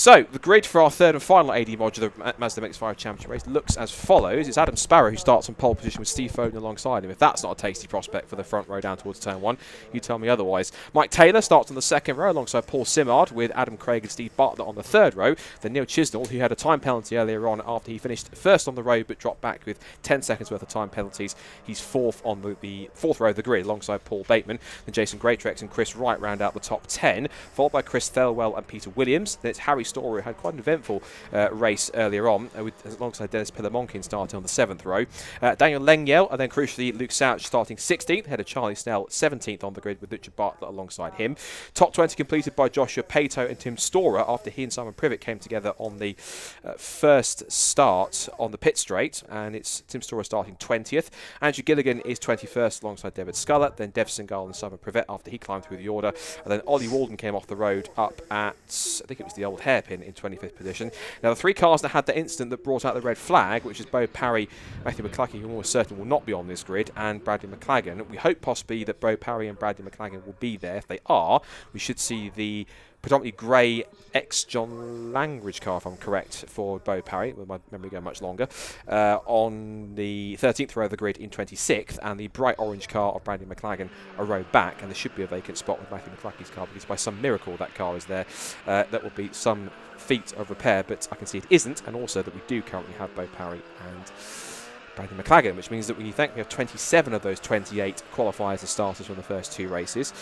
So, the grid for our third and final AD Modular Mazda MX-5 Championship race looks as follows. It's Adam Sparrow who starts on pole position with Steve Foden alongside him. If that's not a tasty prospect for the front row down towards turn one, you tell me otherwise. Mike Taylor starts on the second row alongside Paul Simard with Adam Craig and Steve Bartlett on the third row. Then Neil Chisnell, who had a time penalty earlier on after he finished first on the road but dropped back with 10 seconds worth of time penalties. He's fourth on the fourth row of the grid alongside Paul Bateman. Then Jason Greatrex and Chris Wright round out the top 10, followed by Chris Thelwell and Peter Williams. Then it's Harry Storer, who had quite an eventful race earlier on, alongside Dennis Pillamonkin starting on the 7th row. Daniel Lengyel, and then crucially Luke Souch starting 16th, ahead of Charlie Snell 17th on the grid with Richard Bartlett alongside him. Top 20 completed by Joshua Pato and Tim Storer after he and Simon Privet came together on the first start on the pit straight, and it's Tim Storer starting 20th. Andrew Gilligan is 21st alongside David Scullett, then Dev Singal and Simon Privet after he climbed through the order, and then Ollie Walden came off the road up at, I think it was the old hairpin, in 25th position. Now, the three cars that had the incident that brought out the red flag, which is Bo Parry, Matthew McCluskey, who I'm almost certain will not be on this grid, and Bradley McLagan. We hope possibly that Bo Parry and Bradley McLagan will be there. If they are, we should see the predominantly grey ex-John Langridge car, if I'm correct, for Bo Parry, with my memory going much longer, on the 13th row of the grid in 26th, and the bright orange car of Bradley McLagan a row back, and there should be a vacant spot with Matthew McCluskey's car, because by some miracle that car is there. That will be some feat of repair, but I can see it isn't, and also that we do currently have Bo Parry and Bradley McLagan, which means that we have 27 of those 28 qualifiers as starters from the first two races.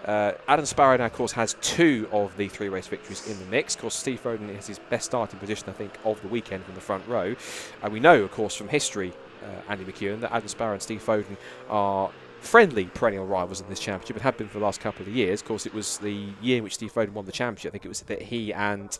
Adam Sparrow now, of course, has 2 of the 3 race victories in the mix. Of course, Steve Foden has his best starting position, I think, of the weekend from the front row. And we know, of course, from history, Andy McEwen, that Adam Sparrow and Steve Foden are friendly perennial rivals in this championship and have been for the last couple of years. Of course, it was the year in which Steve Foden won the championship. I think it was that he and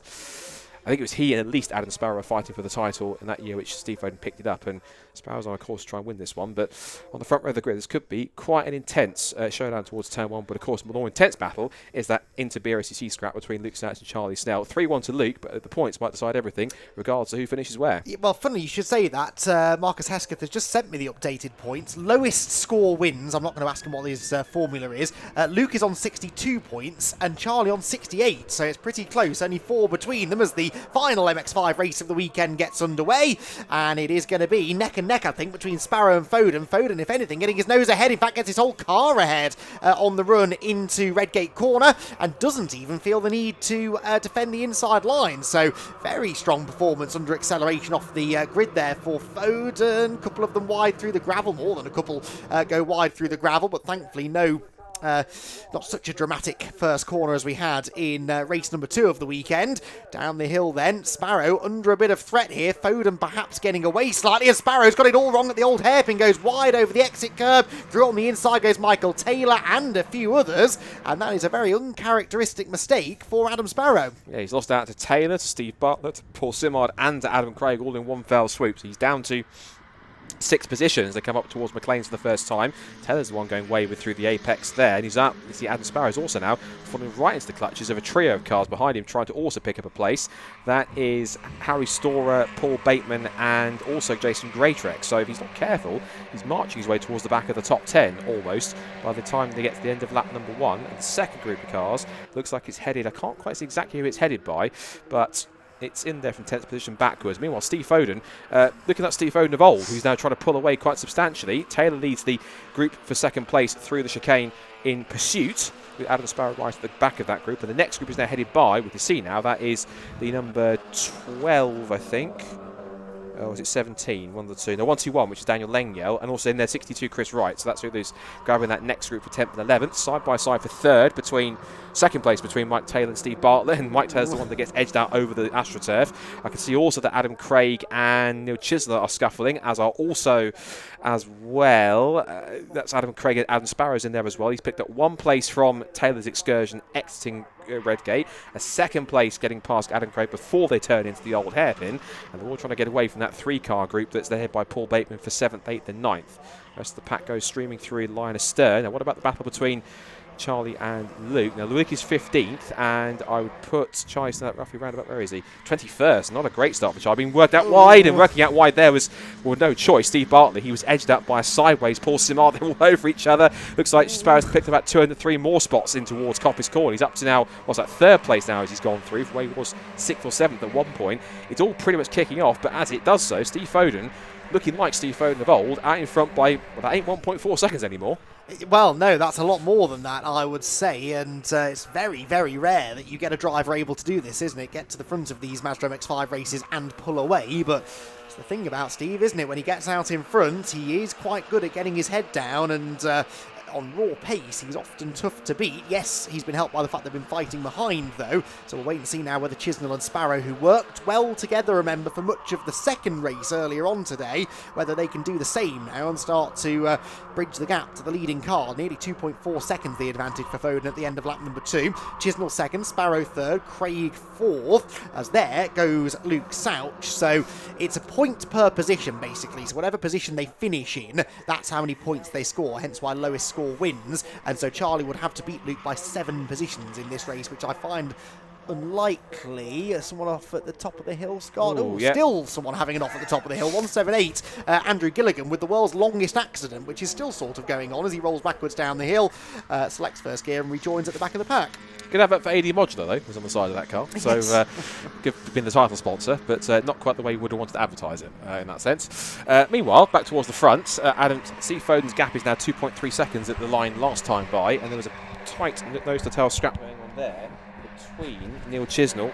at least Adam Sparrow were fighting for the title in that year, which Steve Foden picked it up, and Sparrow's on a course to try and win this one. But on the front row of the grid, this could be quite an intense showdown towards turn one. But of course, the more intense battle is that inter-BRCC scrap between Luke Snatch and Charlie Snell. 3-1 to Luke, but the points might decide everything, regardless of who finishes where. Yeah, well, funny you should say that. Marcus Hesketh has just sent me the updated points. Lowest score wins. I'm not going to ask him what his formula is. Luke is on 62 points and Charlie on 68, so it's pretty close. Only 4 between them as the final MX-5 race of the weekend gets underway, and it is going to be neck and neck, I think, between Sparrow and Foden. Foden, if anything, getting his nose ahead, in fact gets his whole car ahead on the run into Redgate Corner, and doesn't even feel the need to defend the inside line. So very strong performance under acceleration off the grid there for Foden. A couple of them wide through the gravel, more than a couple go wide through the gravel, but thankfully not such a dramatic first corner as we had in race number 2 of the weekend. Down the hill then, Sparrow under a bit of threat here. Foden perhaps getting away slightly, and Sparrow's got it all wrong at the old hairpin. Goes wide over the exit curb. Through on the inside goes Michael Taylor and a few others, and that is a very uncharacteristic mistake for Adam Sparrow. Yeah, he's lost out to Taylor, to Steve Bartlett, to Paul Simard and to Adam Craig all in one fell swoop. So he's down to 6 positions. They come up towards McLean's for the first time. Taylor's the one going wayward through the apex there, and he's out. You see Adam Sparrow's also now falling right into the clutches of a trio of cars behind him, trying to also pick up a place. That is Harry Storer, Paul Bateman, and also Jason Greatrex. So if he's not careful, he's marching his way towards the back of the top 10 almost by the time they get to the end of lap number 1. And the second group of cars looks like it's headed, I can't quite see exactly who it's headed by, but it's in there from 10th position backwards. Meanwhile, Steve Foden, looking at Steve Foden of old, who's now trying to pull away quite substantially. Taylor leads the group for second place through the chicane in pursuit, with Adam Sparrow right at the back of that group. And the next group is now headed by, we can see now, that is the number 12, I think. Or was it 17? One of the two. No, 121, which is Daniel Lengyel, and also in there 62, Chris Wright. So that's who's grabbing that next group for 10th and 11th, side by side for third, second place between Mike Taylor and Steve Bartlett, and Mike Taylor's the one that gets edged out over the AstroTurf. I can see also that Adam Craig and Neil Chisler are scuffling, as well. That's Adam Craig and Adam Sparrow's in there as well. He's picked up 1 place from Taylor's excursion exiting Redgate, a 2nd place getting past Adam Craig before they turn into the old hairpin, and they're all trying to get away from that 3-car group that's led by Paul Bateman for 7th, 8th and 9th. The rest of the pack goes streaming through line astern. Now what about the battle between Charlie and Luke. Now, Luke is 15th, and I would put Charlie roughly round about, where is he? 21st. Not a great start for Charlie. Being worked out wide, and working out wide there was, well, no choice. Steve Bartley, he was edged up by a sideways Paul Simard. They're all over each other. Looks like Sparrow's picked about 203 more spots in towards Coppice Corner. He's up to now, what's that, 3rd place now as he's gone through, from where he was 6th or 7th at one point. It's all pretty much kicking off, but as it does so, Steve Foden, looking like Steve Foden of old, out in front by, well, that ain't 1.4 seconds anymore. Well, no, that's a lot more than that, I would say, and it's very, very rare that you get a driver able to do this, isn't it? Get to the front of these Mazda MX-5 races and pull away, but it's the thing about Steve, isn't it? When he gets out in front, he is quite good at getting his head down, and on raw pace, he's often tough to beat. Yes, he's been helped by the fact they've been fighting behind, though, so we'll wait and see now whether Chisnell and Sparrow, who worked well together, remember, for much of the second race earlier on today, whether they can do the same now and start to bridge the gap to the leading car. Nearly 2.4 seconds the advantage for Foden at the end of lap number 2. Chisnell 2nd, Sparrow 3rd, Craig 4th, as there goes Luke Souch. So it's a point per position, basically. So whatever position they finish in, that's how many points they score, hence why lowest score wins. And so Charlie would have to beat Luke by 7 positions in this race, which I find unlikely. Someone off at the top of the hill, Scott. Ooh, yeah. Still someone having an off at the top of the hill. 178. Andrew Gilligan with the world's longest accident, which is still sort of going on as he rolls backwards down the hill, selects first gear and rejoins at the back of the pack. Good advert for AD Modular, though, was on the side of that car. So, been the title sponsor, but not quite the way you would have wanted to advertise it in that sense. Meanwhile, back towards the front, Steve Foden's gap is now 2.3 seconds at the line last time by, and there was a tight nose-to-tail scrap going on there between Neil Chisnell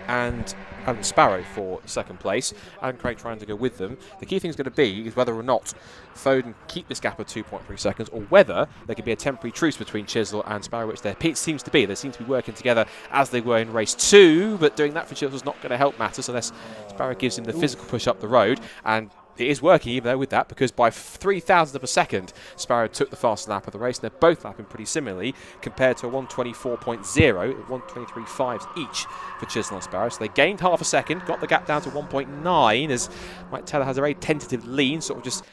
and Adam Sparrow for 2nd place, and Craig trying to go with them. The key thing is going to be is whether or not Foden keep this gap of 2.3 seconds, or whether there could be a temporary truce between Chisnell and Sparrow, which there seems to be. They seem to be working together as they were in race 2, but doing that for Chisnell's not going to help matters unless Sparrow gives him the physical push up the road, and it is working even though with that, because by 0.003 of a second Sparrow took the fastest lap of the race, and they're both lapping pretty similarly compared to a 124.0, 123.5 each for Chisnell and Sparrow. So they gained half a second, got the gap down to 1.9 as Mike Teller has a very tentative lean, sort of just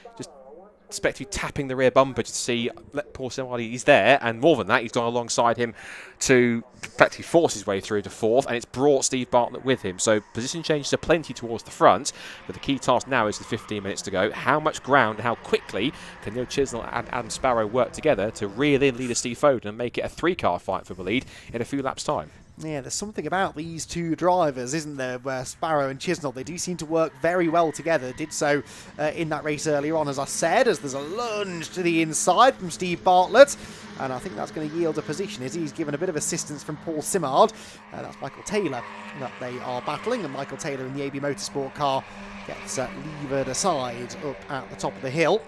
expect tapping the rear bumper to see, let Paul Simard, he's there, and more than that, he's gone alongside him to practically force his way through to 4th, and it's brought Steve Bartlett with him. So position changes are plenty towards the front, but the key task now is the 15 minutes to go. How much ground and how quickly can Neil Chisnell and Adam Sparrow work together to reel in leader Steve Foden and make it a 3-car fight for the lead in a few laps' time? Yeah, there's something about these two drivers, isn't there, where Sparrow and Chisnell, they do seem to work very well together. Did so in that race earlier on, as I said, as there's a lunge to the inside from Steve Bartlett. And I think that's going to yield a position as he's given a bit of assistance from Paul Simard. That's Michael Taylor that they are battling, and Michael Taylor in the AB Motorsport car gets levered aside up at the top of the hill.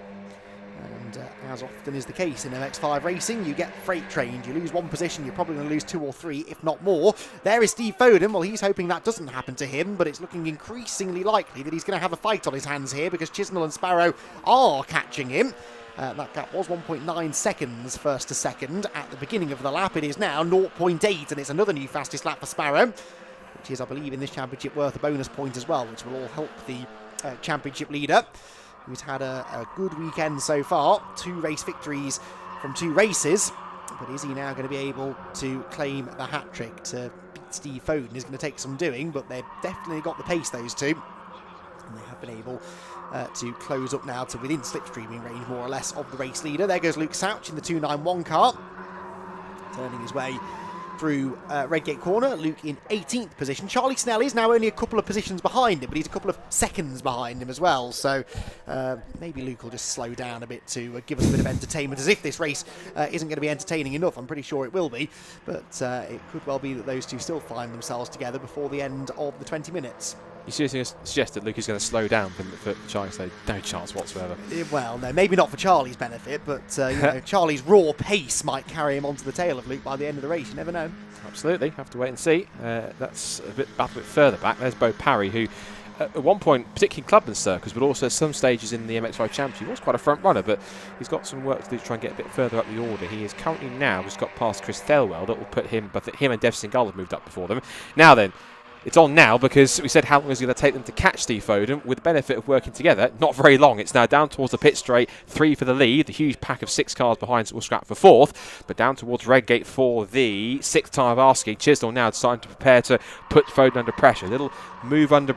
And as often is the case in MX-5 racing, you get freight trained. You lose one position, you're probably going to lose 2 or 3, if not more. There is Steve Foden. Well, he's hoping that doesn't happen to him, but it's looking increasingly likely that he's going to have a fight on his hands here, because Chisnell and Sparrow are catching him. That gap was 1.9 seconds first to second at the beginning of the lap. It is now 0.8, and it's another new fastest lap for Sparrow, which is, I believe, in this championship worth a bonus point as well, which will all help the championship leader, who's had a good weekend so far. 2 race victories from 2 races. But is he now going to be able to claim the hat-trick to beat Steve Foden? Is going to take some doing, but they've definitely got the pace, those two. And they have been able to close up now to within slipstreaming range, more or less, of the race leader. There goes Luke Souch in the 291 car, turning his way through Redgate Corner. Luke in 18th position. Charlie Snell is now only a couple of positions behind him, but he's a couple of seconds behind him as well. So maybe Luke will just slow down a bit to give us a bit of entertainment, as if this race isn't going to be entertaining enough. I'm pretty sure it will be, but it could well be that those two still find themselves together before the end of the 20 minutes. You seriously suggest that Luke is going to slow down for Charlie? So no chance whatsoever. Well, no, maybe not for Charlie's benefit, but you know, Charlie's raw pace might carry him onto the tail of Luke by the end of the race. You never know. Absolutely, have to wait and see. That's a bit further back. There's Bo Parry, who at one point, particularly in Clubman circles, but also at some stages in the MX-5 Championship, was quite a front runner, but he's got some work to do to try and get a bit further up the order. He is currently now just got past Chris Thelwell. That will put him, but him and Dev Singal have moved up before them. Now then, It's on now because we said how long is it going to take them to catch Steve Foden. With the benefit of working together, not very long. It's now down towards the pit straight, 3 for the lead. The huge pack of 6 cars behind will scrap for 4th, but down towards Redgate for the 6th time of asking. Chisnell now deciding to prepare to put Foden under pressure. A little move under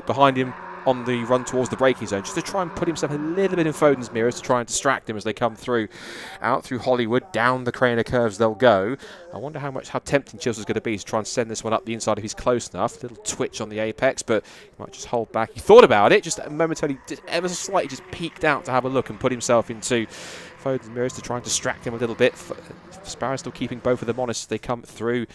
behind him on the run towards the braking zone, just to try and put himself a little bit in Foden's mirrors to try and distract him as they come through, out through Hollywood, down the Craner curves they'll go. I wonder how tempting Chisnell's going to be to try and send this one up the inside if he's close enough. A little twitch on the apex, but he might just hold back. He thought about it, just momentarily, just ever so slightly, just peeked out to have a look and put himself into Foden's mirrors to try and distract him a little bit. Sparrow still keeping both of them honest as they come through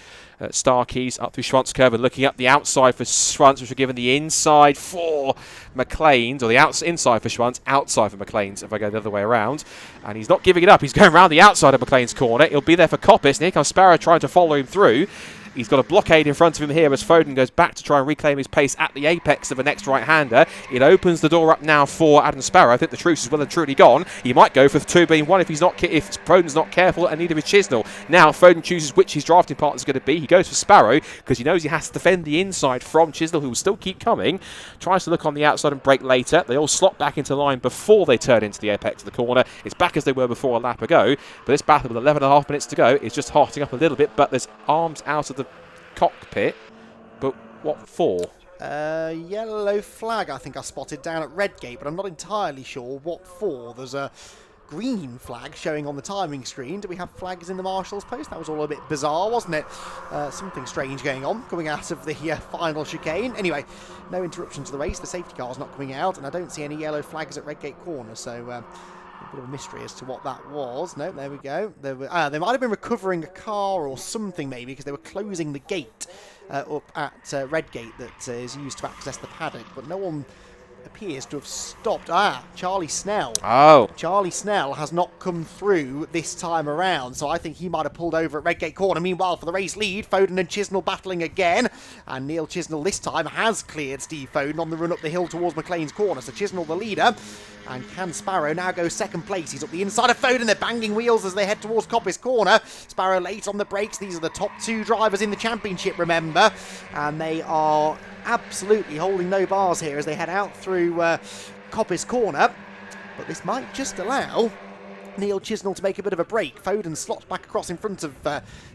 Starkeys, up through Schwantz curve and looking up the outside for Schwantz, which are given the inside for McLean's, or the inside for Schwantz, outside for McLean's if I go the other way around. And he's not giving it up. He's going around the outside of McLean's corner. He'll be there for Coppice, and here comes Sparrow trying to follow him through. He's got a blockade in front of him here as Foden goes back to try and reclaim his pace at the apex of the next right-hander. It opens the door up now for Adam Sparrow. I think the truce is well and truly gone. He might go for the 2 being 1 if Foden's not careful, and neither is Chisnell. Now Foden chooses which his drafting partner is going to be. He goes for Sparrow because he knows he has to defend the inside from Chisnell, who will still keep coming. Tries to look on the outside and brake later. They all slot back into line before they turn into the apex of the corner. It's back as they were before a lap ago, but this battle with 11.5 minutes to go is just hearting up a little bit, but there's arms out of the cockpit, but what for? Yellow flag I think I spotted down at Redgate, but I'm not entirely sure what for. There's a green flag showing on the timing screen. Do we have flags in the marshal's post? That was all a bit bizarre, wasn't it? Something strange going on coming out of the final chicane. Anyway, no interruption to the race. The safety car's not coming out, and I don't see any yellow flags at Redgate corner, so a bit of a mystery as to what that was. No, there we go. They might have been recovering a car or something, maybe, because they were closing the gate up at Redgate that is used to access the paddock, but no one appears to have stopped. Charlie Snell. Oh. Charlie Snell has not come through this time around, so I think he might have pulled over at Redgate corner. Meanwhile, for the race lead, Foden and Chisnell battling again, and Neil Chisnell this time has cleared Steve Foden on the run up the hill towards McLean's corner. So Chisnell the leader, and can Sparrow now go second place? He's up the inside of Foden. They're banging wheels as they head towards Coppice corner. Sparrow late on the brakes. These are the top 2 drivers in the championship, remember, and they are absolutely holding no bars here as they head out through Coppice corner, but this might just allow Neil Chisnell to make a bit of a break. Foden slots back across in front of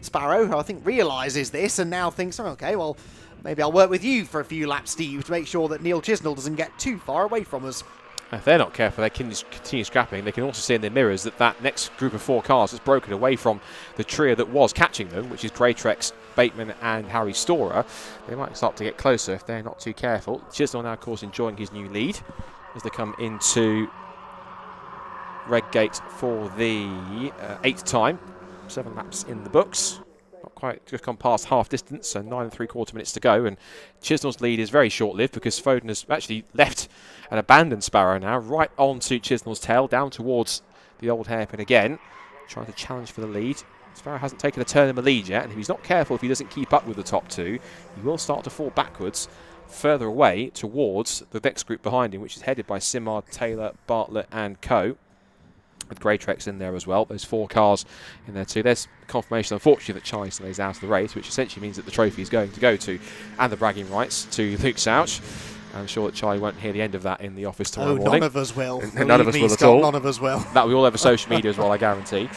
Sparrow, who I think realises this and now thinks, oh, okay, well, maybe I'll work with you for a few laps, Steve, to make sure that Neil Chisnell doesn't get too far away from us. If they're not careful, they can continue scrapping. They can also see in their mirrors that next group of 4 cars has broken away from the trio that was catching them, which is Greytrex, Bateman and Harry Storer. They might start to get closer if they're not too careful. Chisnell now, of course, enjoying his new lead as they come into Redgate for the 8th time. 7 laps in the books. Not quite, just gone past half distance, so 9 3/4 minutes to go. And Chisnell's lead is very short-lived because Foden has actually left and abandoned Sparrow now, right onto Chisnell's tail, down towards the old hairpin again, trying to challenge for the lead. Sparrow hasn't taken a turn in the lead yet, and if he's not careful, if he doesn't keep up with the top 2, he will start to fall backwards further away towards the next group behind him, which is headed by Simard, Taylor, Bartlett and co. With Greytrex in there as well. Those 4 cars in there too. There's confirmation, unfortunately, that Charlie Snell is out of the race, which essentially means that the trophy is going to go to, and the bragging rights, to Luke Souch. I'm sure that Charlie won't hear the end of that in the office tomorrow morning. None of us will. None of us will at all. None of us will. That will be all over social media as well, I guarantee.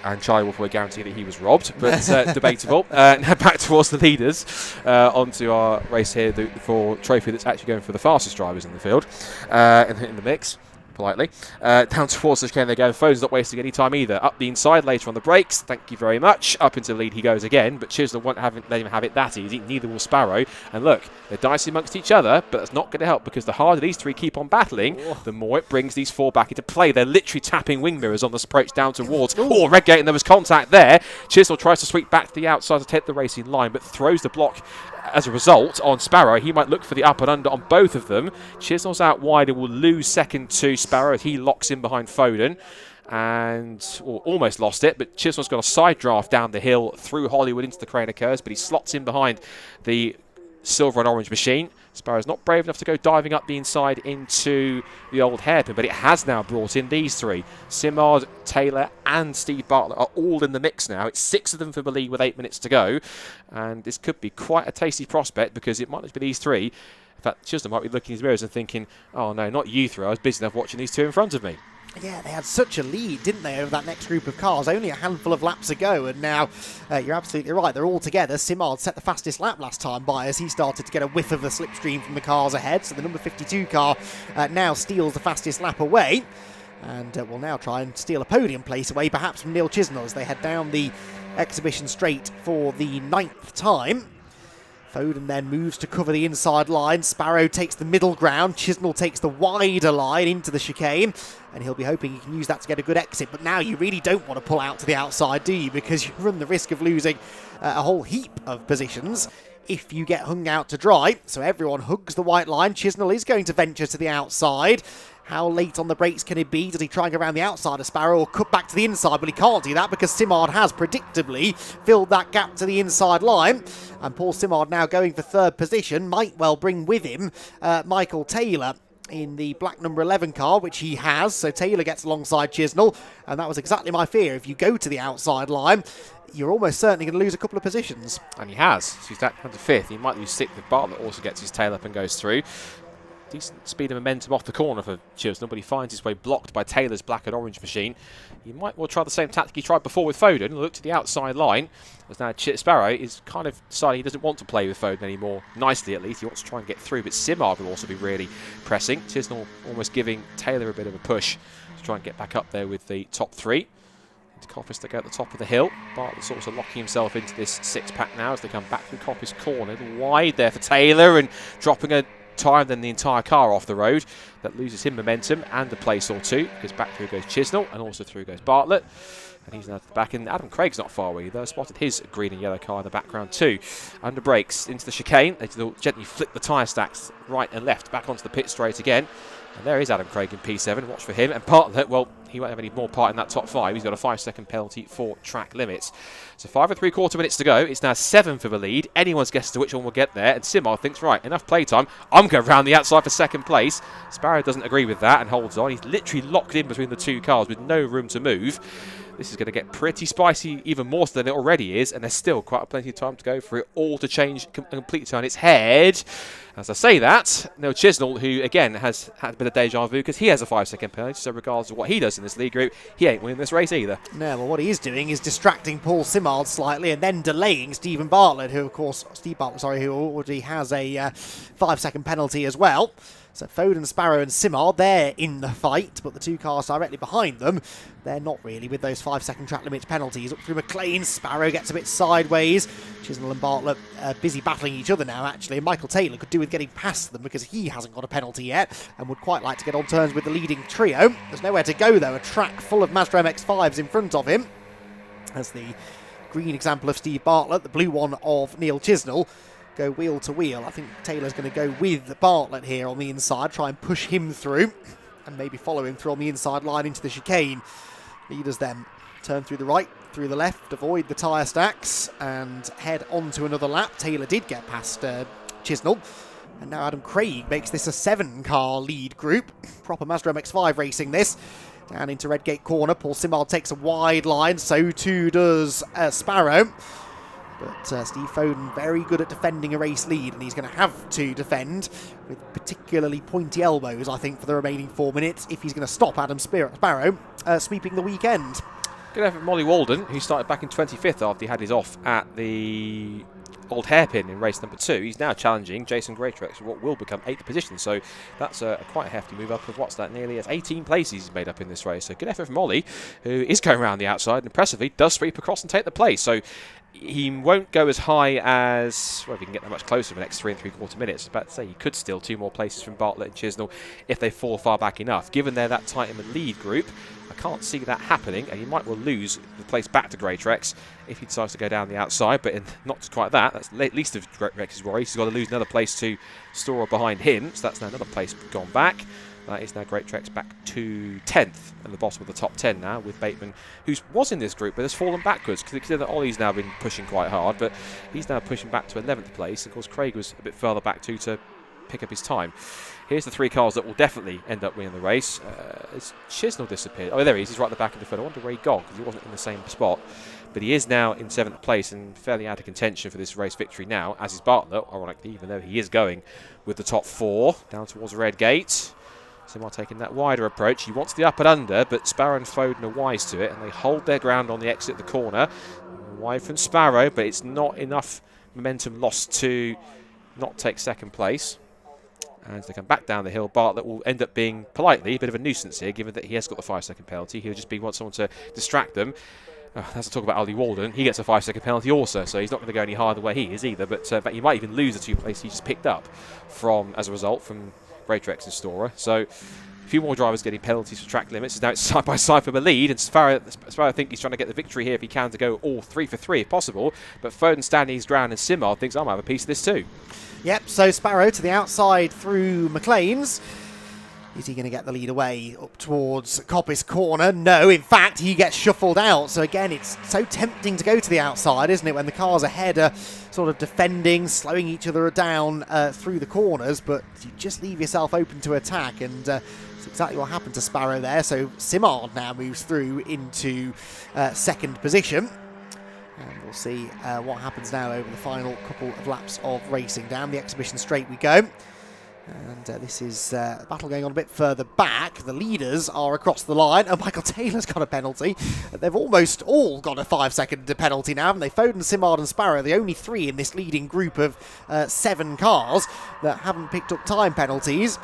And Charlie will probably guarantee that he was robbed, but debatable. Now back towards the leaders, onto our race here for trophy that's actually going for the fastest drivers in the field, in the mix. Politely. Down towards the chicane they go. Foden's not wasting any time either. Up the inside, later on the brakes. Thank you very much. Up into the lead he goes again, but Chisnell won't let him have it that easy. Neither will Sparrow. And look, they're dicey amongst each other, but that's not going to help because the harder these 3 keep on battling, the more it brings these 4 back into play. They're literally tapping wing mirrors on this approach down towards Redgate, and there was contact there. Chisnell tries to sweep back to the outside to take the racing line, but throws the block as a result on Sparrow. He might look for the up and under on both of them. Chisnell's out wide and will lose second to Sparrow. He locks in behind Foden and almost lost it, but Chisnell's got a side draft down the hill through Hollywood into the Craner curves, but he slots in behind the silver and orange machine. Sparrow's not brave enough to go diving up the inside into the old hairpin, but it has now brought in these three. Simard, Taylor and Steve Bartlett are all in the mix now. It's 6 of them for the lead with 8 minutes to go, and this could be quite a tasty prospect because it might not be these three. In fact, Chisholm might be looking in his mirrors and thinking, oh no, not you three, I was busy enough watching these two in front of me. Yeah, they had such a lead, didn't they, over that next group of cars? Only a handful of laps ago, and now you're absolutely right. They're all together. Simard set the fastest lap last time by as he started to get a whiff of the slipstream from the cars ahead. So the number 52 car now steals the fastest lap away, and will now try and steal a podium place away, perhaps from Neil Chisnell, as they head down the exhibition straight for the 9th time. Foden then moves to cover the inside line. Sparrow takes the middle ground. Chisnell takes the wider line into the chicane, and he'll be hoping he can use that to get a good exit. But now you really don't want to pull out to the outside, do you? Because you run the risk of losing a whole heap of positions if you get hung out to dry. So everyone hugs the white line. Chisnell is going to venture to the outside. How late on the brakes can it be? Does he try and go around the outside of Sparrow or cut back to the inside? But he can't do that because Simard has predictably filled that gap to the inside line. And Paul Simard now going for 3rd position. Might well bring with him Michael Taylor in the black number 11 car, which he has. So Taylor gets alongside Chisnell. And that was exactly my fear. If you go to the outside line, you're almost certainly going to lose a couple of positions. And he has. So he's down to 5th. He might lose 6th if Bartlett also gets his tail up and goes through. Decent speed and momentum off the corner for Chisnell, but he finds his way blocked by Taylor's black and orange machine. He might well try the same tactic he tried before with Foden, look to the outside line, as now Sparrow is kind of deciding he doesn't want to play with Foden anymore, nicely at least. He wants to try and get through, but Simard will also be really pressing. Chisnell almost giving Taylor a bit of a push to try and get back up there with the top 3. Coppice to go at the top of the hill. Bartlett's also locking himself into this 6-pack now as they come back through Coppice corner. Wide there for Taylor and dropping a time then the entire car off the road. That loses him momentum and a place or two, because back through goes Chisnell and also through goes Bartlett, and he's now to the back, and Adam Craig's not far away either. Spotted his green and yellow car in the background too. Under brakes into the chicane, they gently flick the tyre stacks right and left back onto the pit straight again, and there is Adam Craig in P7. Watch for him. And Bartlett, well, he won't have any more part in that top 5. He's got a 5-second penalty for track limits. So 5 3/4 minutes to go. It's now 7 for the lead. Anyone's guess as to which one will get there. And Simard thinks, right, enough playtime. I'm going round the outside for 2nd place. Sparrow doesn't agree with that and holds on. He's literally locked in between the two cars with no room to move. This is going to get pretty spicy, even more so than it already is, and there's still quite plenty of time to go for it all to change, completely turn its head. As I say that, Neil Chisnell, who again has had a bit of deja vu because he has a 5-second penalty, so regardless of what he does in this league group, he ain't winning this race either. No, well, what he is doing is distracting Paul Simard slightly and then delaying Steve Bartlett, who already has a 5-second penalty as well. So Foden, Sparrow and Simard, they're in the fight, but the two cars directly behind them, they're not really with those 5-second track limit penalties. Up through McLean, Sparrow gets a bit sideways. Chisnell and Bartlett busy battling each other now, actually. And Michael Taylor could do with getting past them because he hasn't got a penalty yet and would quite like to get on terms with the leading trio. There's nowhere to go, though. A track full of Mazda MX-5s in front of him. As the green example of Steve Bartlett, the blue one of Neil Chisnell, go wheel to wheel. I think Taylor's going to go with Bartlett here on the inside, try and push him through and maybe follow him through on the inside line into the chicane. Leaders then turn through the right, through the left, avoid the tyre stacks and head on to another lap. Taylor did get past Chisnell, and now Adam Craig makes this a 7-car lead group. Proper Mazda MX-5 racing this. Down into Redgate corner, Paul Simard takes a wide line, so too does Sparrow. But Steve Foden very good at defending a race lead, and he's going to have to defend with particularly pointy elbows, I think, for the remaining 4 minutes if he's going to stop Adam Sparrow sweeping the weekend. Good effort from Molly Walden, who started back in 25th after he had his off at the old hairpin in race number 2. He's now challenging Jason Greatrex for what will become 8th position, so that's a quite hefty move up of what's that, nearly 18 places he's made up in this race. So good effort from Molly, who is going around the outside and impressively does sweep across and take the place. So he won't go as high as, well, if he can get that much closer in the next 3 3/4 minutes. I was about to say he could steal 2 more places from Bartlett and Chisnell if they fall far back enough. Given they're that tight in the lead group, I can't see that happening, and he might well lose the place back to Greatrex if he decides to go down the outside, but not quite that. That's least of Greatrex's worries. He's got to lose another place to Storer behind him, so that's now another place gone back. That is now Great Treks back to 10th at the bottom of the top 10 now, with Bateman, who was in this group but has fallen backwards. Consider that Ollie's now been pushing quite hard, but he's now pushing back to 11th place. Of course, Craig was a bit further back too to pick up his time. Here's the 3 cars that will definitely end up winning the race. Has Chisnell disappeared? Oh, there he is. He's right at the back of the field. I wonder where he gone, because he wasn't in the same spot. But he is now in 7th place and fairly out of contention for this race victory now, as is Bartlett, ironically, even though he is going with the top 4 down towards the red gate. Simar taking that wider approach. He wants the up and under, but Sparrow and Foden are wise to it, and they hold their ground on the exit of the corner. Wide from Sparrow, but it's not enough momentum lost to not take 2nd place. And as they come back down the hill, Bartlett will end up being, politely, a bit of a nuisance here, given that he has got the 5-second penalty. He'll just want someone to distract them. As I talk about Ollie Walden, he gets a 5-second penalty also, so he's not going to go any higher than where he is either. But he might even lose the 2 places he just picked up as a result from Great Rex and Storer. So a few more drivers getting penalties for track limits. Now it's side by side for the lead, and Sparrow I think he's trying to get the victory here if he can, to go all 3 for 3 if possible. But Foden standing his ground, and Simard thinks I might have a piece of this too. Yep, so Sparrow to the outside through McLean's. Is he going to get the lead away up towards Coppice corner? No, in fact, he gets shuffled out. So again, it's so tempting to go to the outside, isn't it, when the cars ahead are sort of defending, slowing each other down through the corners, but you just leave yourself open to attack, and that's exactly what happened to Sparrow there. So Simard now moves through into 2nd position. And we'll see what happens now over the final couple of laps of racing. Down the exhibition straight we go. And this is a battle going on a bit further back. The leaders are across the line. Oh, Michael Taylor's got a penalty. They've almost all got a 5-second penalty now, haven't they? Foden, Simard and Sparrow, the only 3 in this leading group of 7 cars that haven't picked up time penalties.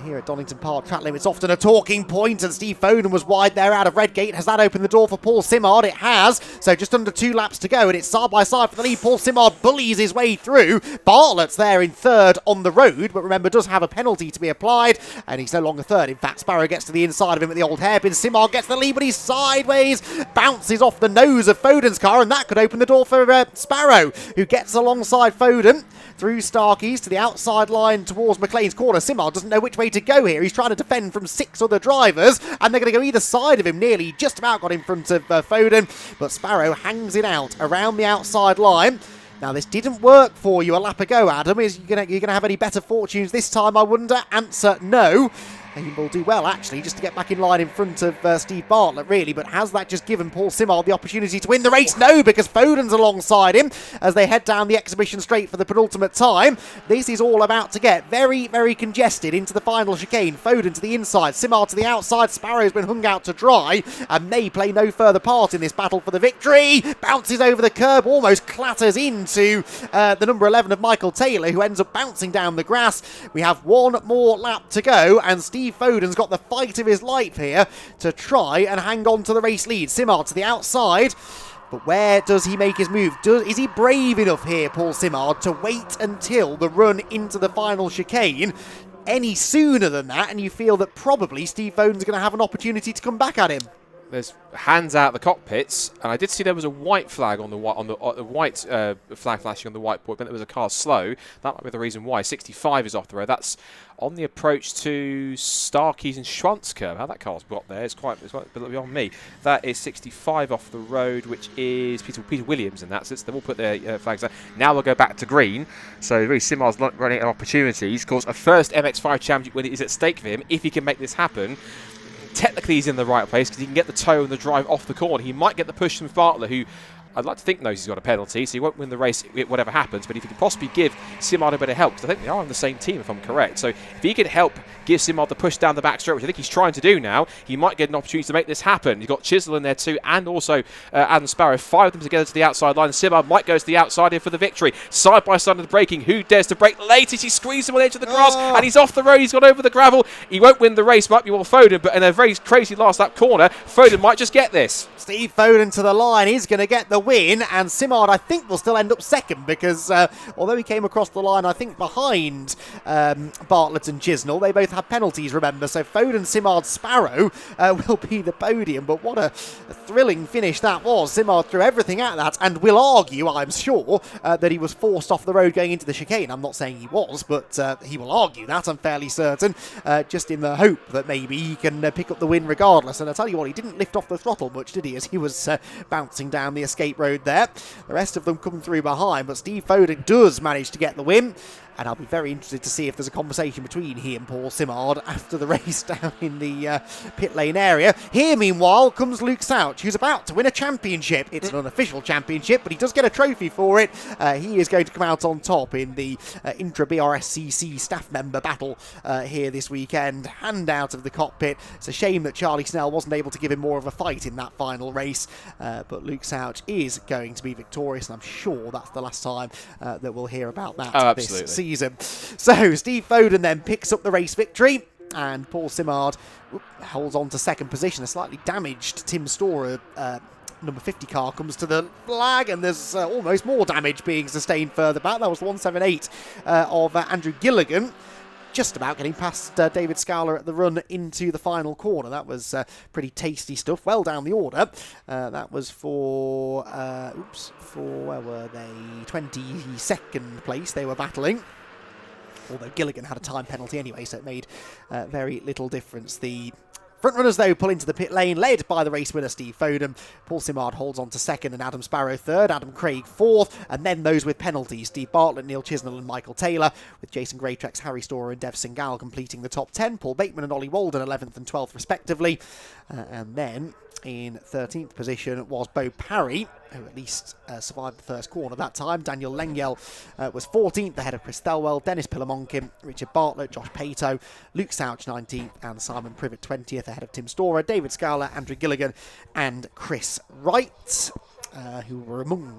Here at Donington Park, track limit's often a talking point, and Steve Foden was wide there out of Redgate. Has that opened the door for Paul Simard? It has. So just under 2 laps to go, and it's side by side for the lead. Paul Simard bullies his way through. Bartlett's there in 3rd on the road, but remember, does have a penalty to be applied, and he's no longer 3rd. In fact, Sparrow gets to the inside of him at the old hairpin. Simard gets the lead, but he's sideways, bounces off the nose of Foden's car, and that could open the door for Sparrow, who gets alongside Foden through Starkeys to the outside line towards McLean's corner. Simard doesn't know which way to go here. He's trying to defend from 6 other drivers, and they're going to go either side of him. Nearly just about got in front of Foden, but Sparrow hangs it out around the outside line. Now, this didn't work for you a lap ago, Adam. Is you're going to have any better fortunes this time, I wonder? Answer, no. He will do well, actually, just to get back in line in front of Steve Bartlett, really. But has that just given Paul Simard the opportunity to win the race? No, because Foden's alongside him as they head down the exhibition straight for the penultimate time. This is all about to get very, very congested into the final chicane. Foden to the inside, Simard to the outside. Sparrow's been hung out to dry and may play no further part in this battle for the victory. Bounces over the curb, almost clatters into the number 11 of Michael Taylor, who ends up bouncing down the grass. We have 1 more lap to go, and Steve Foden's got the fight of his life here to try and hang on to the race lead. Simard to the outside, but where does he make his move? Is he brave enough here, Paul Simard, to wait until the run into the final chicane? Any sooner than that, and you feel that probably Steve Foden's going to have an opportunity to come back at him. There's hands out the cockpits, and I did see there was a white flag on the white flag flashing on the whiteboard, but there was a car slow. That might be the reason why. 65 is off the road. That's on the approach to Starkeys and Schwanzker. How that car's got there, it's quite a bit beyond me. That is 65 off the road, which is Peter Williams, and that's it. So they've all put their flags there. Now we'll go back to green. So really, Simard's running out of opportunities. Of course, a first MX-5 championship win is at stake for him if he can make this happen. Technically, he's in the right place because he can get the toe and the drive off the corner. He might get the push from Bartlett, who I'd like to think knows he's got a penalty, so he won't win the race whatever happens. But if he can possibly give Simard a bit of help, because I think they are on the same team if I'm correct. So if he can help give Simard the push down the back straight, which I think he's trying to do now, he might get an opportunity to make this happen. You've got Chisnell in there too, and also Adam Sparrow. 5 of them together to the outside line. Simard might go to the outside here for the victory. Side by side of the braking. Who dares to brake latest? He squeezes him on the edge of the grass, and he's off the road. He's gone over the gravel. He won't win the race. Might be Will Foden, but in a very crazy last lap corner, Foden might just get this. Steve Foden to the line. He's going to get the win, and Simard, I think, will still end up second because although he came across the line, I think, behind Bartlett and Chisnell, they both had penalties, remember, so Foden, Simard, Sparrow will be the podium, but what a thrilling finish that was. Simard threw everything at that, and will argue, I'm sure, that he was forced off the road going into the chicane. I'm not saying he was, but he will argue that, I'm fairly certain, just in the hope that maybe he can pick up the win regardless. And I tell you what, he didn't lift off the throttle much, did he, as he was bouncing down the escape road there. The rest of them come through behind, but Steve Foden does manage to get the win. And I'll be very interested to see if there's a conversation between he and Paul Simard after the race down in the pit lane area. Here, meanwhile, comes Luke Souch, who's about to win a championship. It's an unofficial championship, but he does get a trophy for it. He is going to come out on top in the intra-BRSCC staff member battle here this weekend. Hand out of the cockpit. It's a shame that Charlie Snell wasn't able to give him more of a fight in that final race. But Luke Souch is going to be victorious, and I'm sure that's the last time that we'll hear about that this season. So Steve Foden then picks up the race victory, and Paul Simard holds on to second position. A slightly damaged Tim Storer number 50 car comes to the flag, and there's almost more damage being sustained further back. That was the 178 of Andrew Gilligan, just about getting past David Scowler at the run into the final corner. That was pretty tasty stuff, well down the order. That was for where were they? 22nd place they were battling. Although Gilligan had a time penalty anyway, so it made very little difference. The front runners, though, pull into the pit lane, led by the race winner, Steve Foden. Paul Simard holds on to second, and Adam Sparrow third, Adam Craig fourth, and then those with penalties, Steve Bartlett, Neil Chisnell and Michael Taylor, with Jason Greytrex, Harry Storer and Dev Singal completing the top 10, Paul Bateman and Ollie Walden 11th and 12th respectively. And then in 13th position was Bo Parry, who at least survived the first corner that time. Daniel Lengyel was 14th, ahead of Chris Thelwell, Dennis Pillamonkin, Richard Bartlett, Josh Pato, Luke Souch 19th, and Simon Privet 20th, ahead of Tim Storer, David Scowler, Andrew Gilligan, and Chris Wright, who were among